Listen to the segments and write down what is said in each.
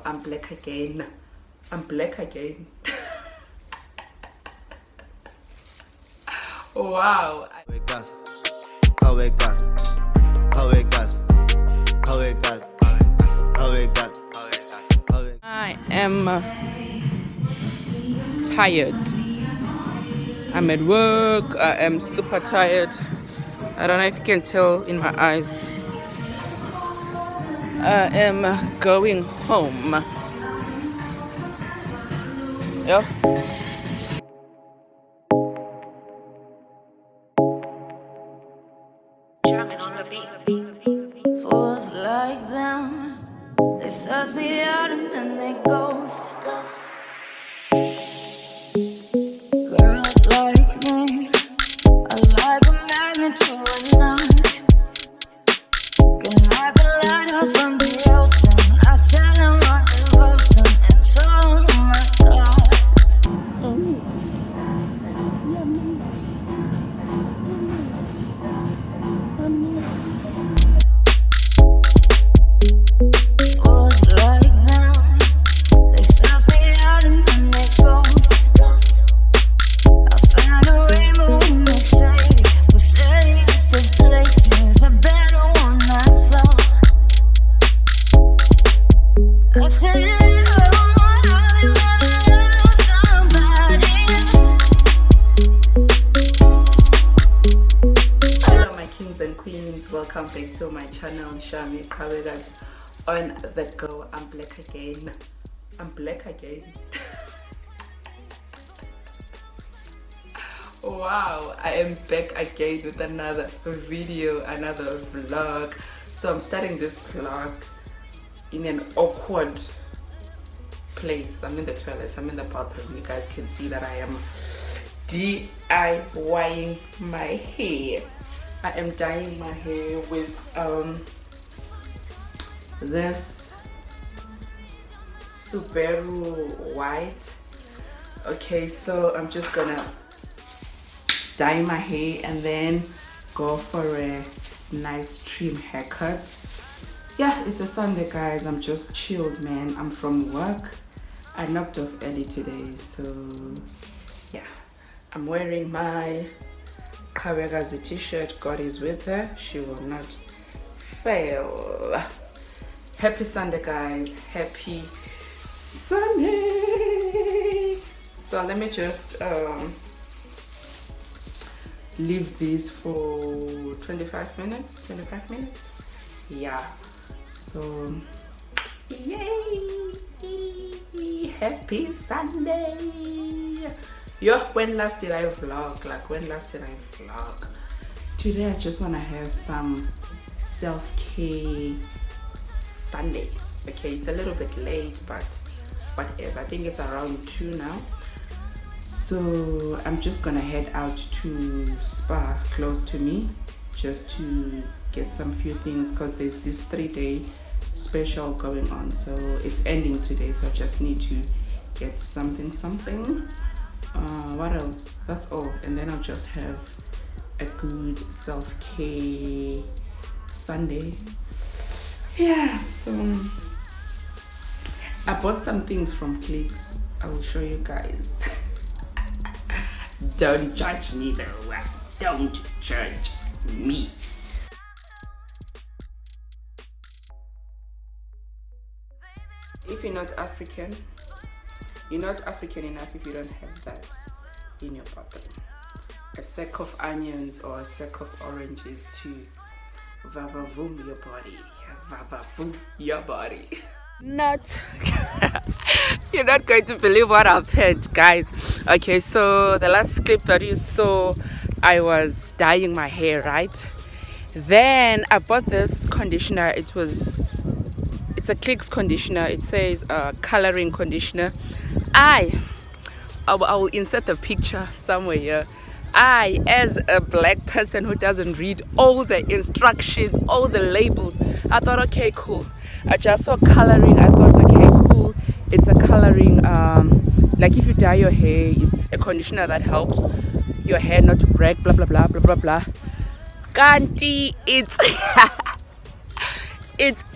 go, I'm black again. I'm black again. Wow. I am tired. I'm at work. I am super tired. I don't know if you can tell in my eyes. I am going home. Yeah. Fools like them, they suss me out and then they ghost. Girls like me are like a magnet to a knot. Can like a lighthouse from the ocean. I send them my devotion and show them my thoughts. Fools like them, they suss me out and then they ghost. I found a rainbow in the shade, the shadiest of places, a better one I saw. I said, oh, how you gonna love somebody? Hello my kings and queens, welcome back to my channel Shami Kawegas on the go. I'm black again. I'm black again. Wow, I am back again with another video, another vlog. So I'm starting this vlog in an awkward place. I'm in the toilet, I'm in the bathroom. You guys can see that I am DIYing my hair. I am dyeing my hair with this Subaru white. Okay, so I'm just gonna dye my hair and then go for a nice trim haircut. Yeah, it's a Sunday guys. I'm just chilled, man. I'm from work. I knocked off early today, so yeah, I'm wearing my Kawegazi t-shirt. God is with her, she will not fail. Happy Sunday guys, happy Sunday. So let me just leave these for 25 minutes. Yeah, so yay, happy Sunday. Yo, when last did I vlog? Today I just want to have some self-care Sunday. Okay, it's a little bit late, but whatever. I think it's around 2 now. So I'm just gonna head out to Spa close to me just to get some few things, because there's this 3-day special going on. So it's ending today, so I just need to get something. What else? That's all. And then I'll just have a good self-care Sunday. Yeah, so I bought some things from Clicks. I will show you guys. Don't judge me though. Don't judge me. If you're not African, you're not African enough if you don't have that in your bathroom. A sack of onions or a sack of oranges to vavavoom your body. Vavavoom your body. You're not going to believe what I've had, guys. Okay, so the last clip that you saw, I was dyeing my hair, right? Then I bought this conditioner. It's a Clicks conditioner. It says coloring conditioner. I will insert the picture somewhere here. I, as a black person who doesn't read all the instructions, all the labels, I thought, okay, cool. I just saw coloring. I thought, okay, cool. It's a coloring, like if you dye your hair, it's a conditioner that helps your hair not to break, blah, blah, blah, blah, blah, blah. Kanti, it's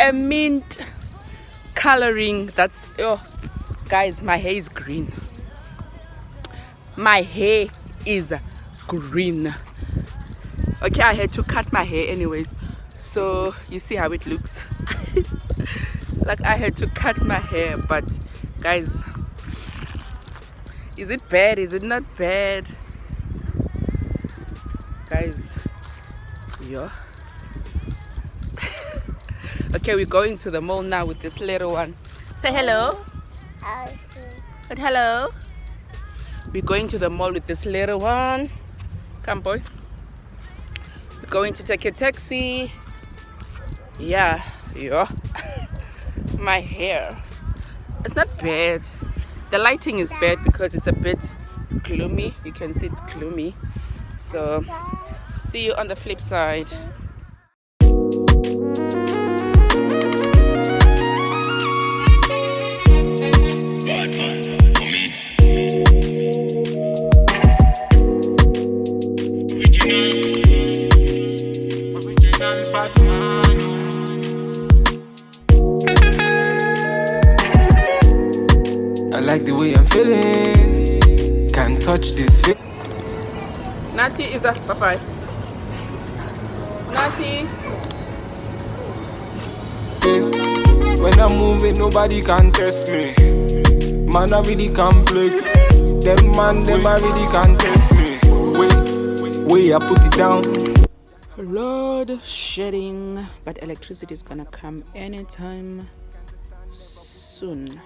a mint coloring. That's, oh guys, my hair is green. My hair is green. Okay, I had to cut my hair anyways, so you see how it looks. Like I had to cut my hair, but guys, is it bad? Is it not bad? Guys, yeah. Okay, we're going to the mall now with this little one. Say hello. But hello. We're going to the mall with this little one. Come, boy. We're going to take a taxi. Yeah. My hair. It's not bad. The lighting is bad because it's a bit gloomy. You can see it's gloomy. So, see you on the flip side. I like the way I'm feeling. Can't touch this feeling. Nati is a bye-bye. Nati. When I'm moving, nobody can test me. Man, I really complex. Them man, them I really can't test me. Wait, I put it down. Load shedding, but electricity is gonna come anytime soon.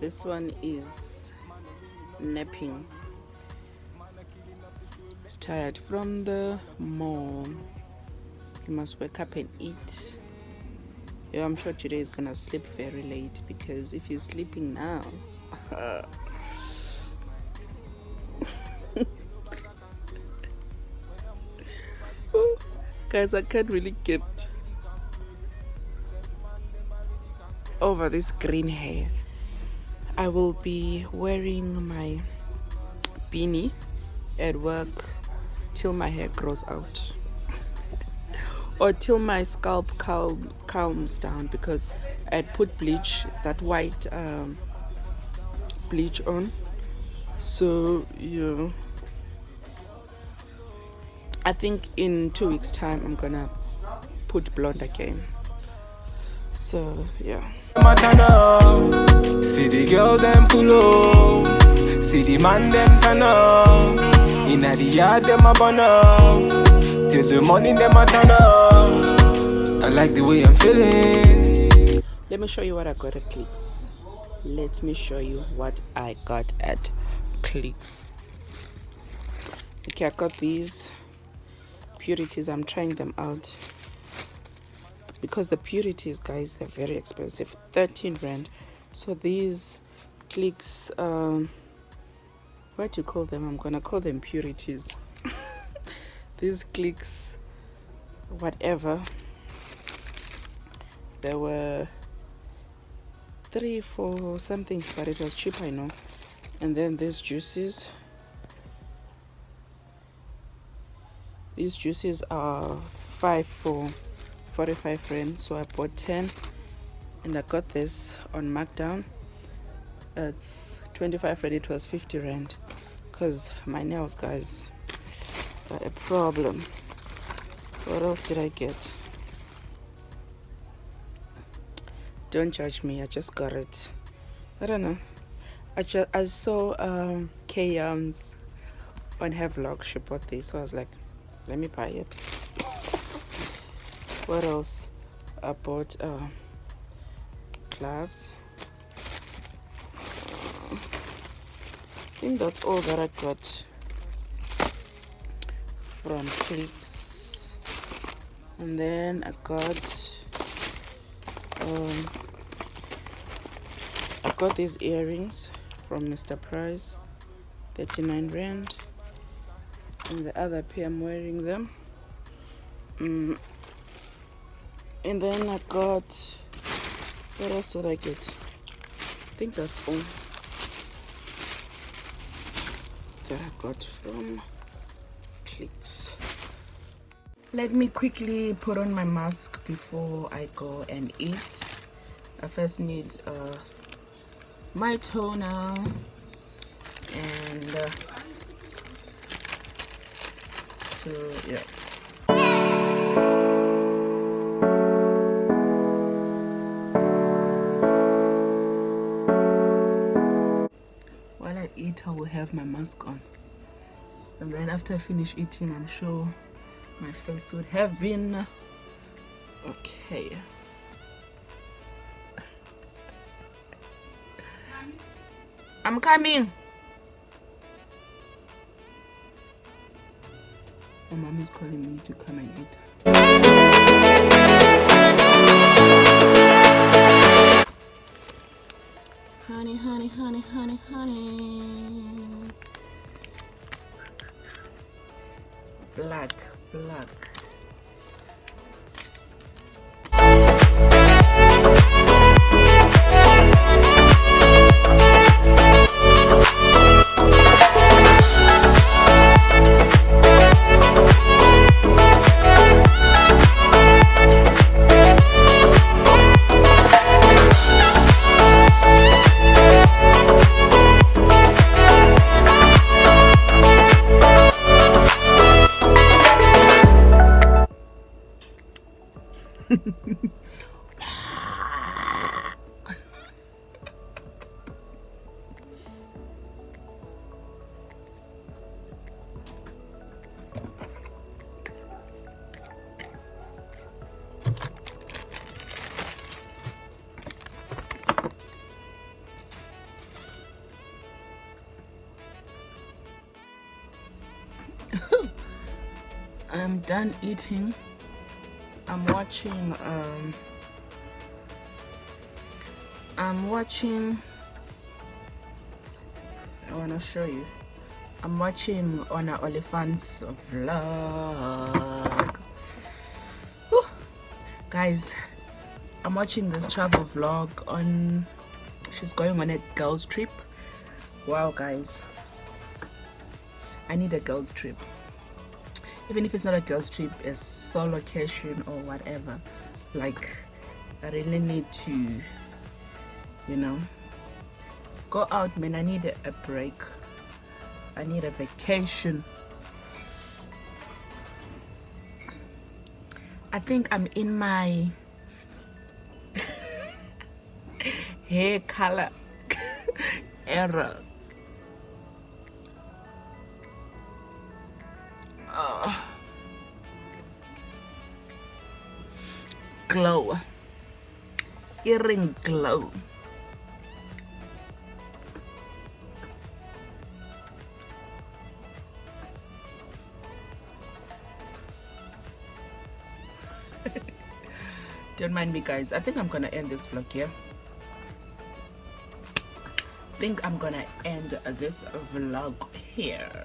This one is napping. He's tired from the mall. He must wake up and eat. Yeah, I'm sure today is gonna sleep very late because if he's sleeping now, guys, I can't really get over this green hair. I will be wearing my beanie at work till my hair grows out or till my scalp calms down, because I'd put bleach, that white bleach on. So yeah, I think in 2 weeks time I'm gonna put blonde again. So yeah. See the girl them pull up. See the man them turn up. Inna the yard them a burn up. Till the morning them a turn up. I like the way I'm feeling. Let me show you what I got at Clicks. Let me show you what I got at Clicks. Okay, I got these Purities. I'm trying them out because the Purities, guys, they're very expensive. 13 rand. So these Clicks, what do you call them? I'm gonna call them Purities. These Clicks, whatever, there were 3 for something, but it was cheap, I know. And then these juices are 5 for 45 rand, so I bought 10, and I got this on markdown. It's 25 rand. It was 50 rand because my nails, guys, are a problem. What else did I get? Don't judge me, I just got it. I don't know. I saw K-Yams on her vlog. She bought this, so I was like, let me buy it. What else? I bought gloves. I think that's all that I got from Clicks. And then I got these earrings from Mr. Price, 39 rand. And the other pair, I'm wearing them. And then I got, what else did I get? I think that's all that I got from Clicks. Let me quickly put on my mask before I go and eat. I first need my toner and so yeah. While I eat, I will have my mask on, and then after I finish eating, I'm sure my face would have been okay. I'm coming. My mom is calling me to come and eat. Honey, honey, honey, honey, honey. Black, black. I'm done eating. I'm watching I want to show you. I'm watching Ona Oliphant's vlog. Whew. Guys, I'm watching this travel vlog on, she's going on a girls trip. Wow guys, I need a girls trip. Even if it's not a girls trip, a solo location or whatever, like I really need to, you know, go out, man. I need a break. I need a vacation. I think I'm in my hair color era. Glow, earring glow. Don't mind me guys, I think I'm gonna end this vlog here.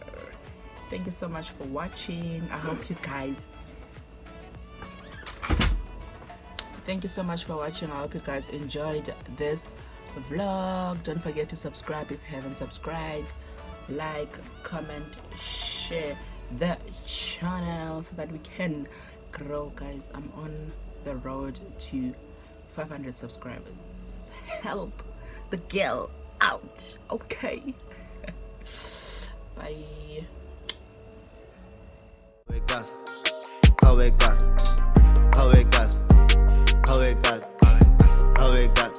Thank you so much for watching. I hope you guys enjoyed this vlog. Don't forget to subscribe if you haven't subscribed. Like, comment, share the channel so that we can grow, guys. I'm on the road to 500 subscribers. Help the girl out, okay? Bye. How it got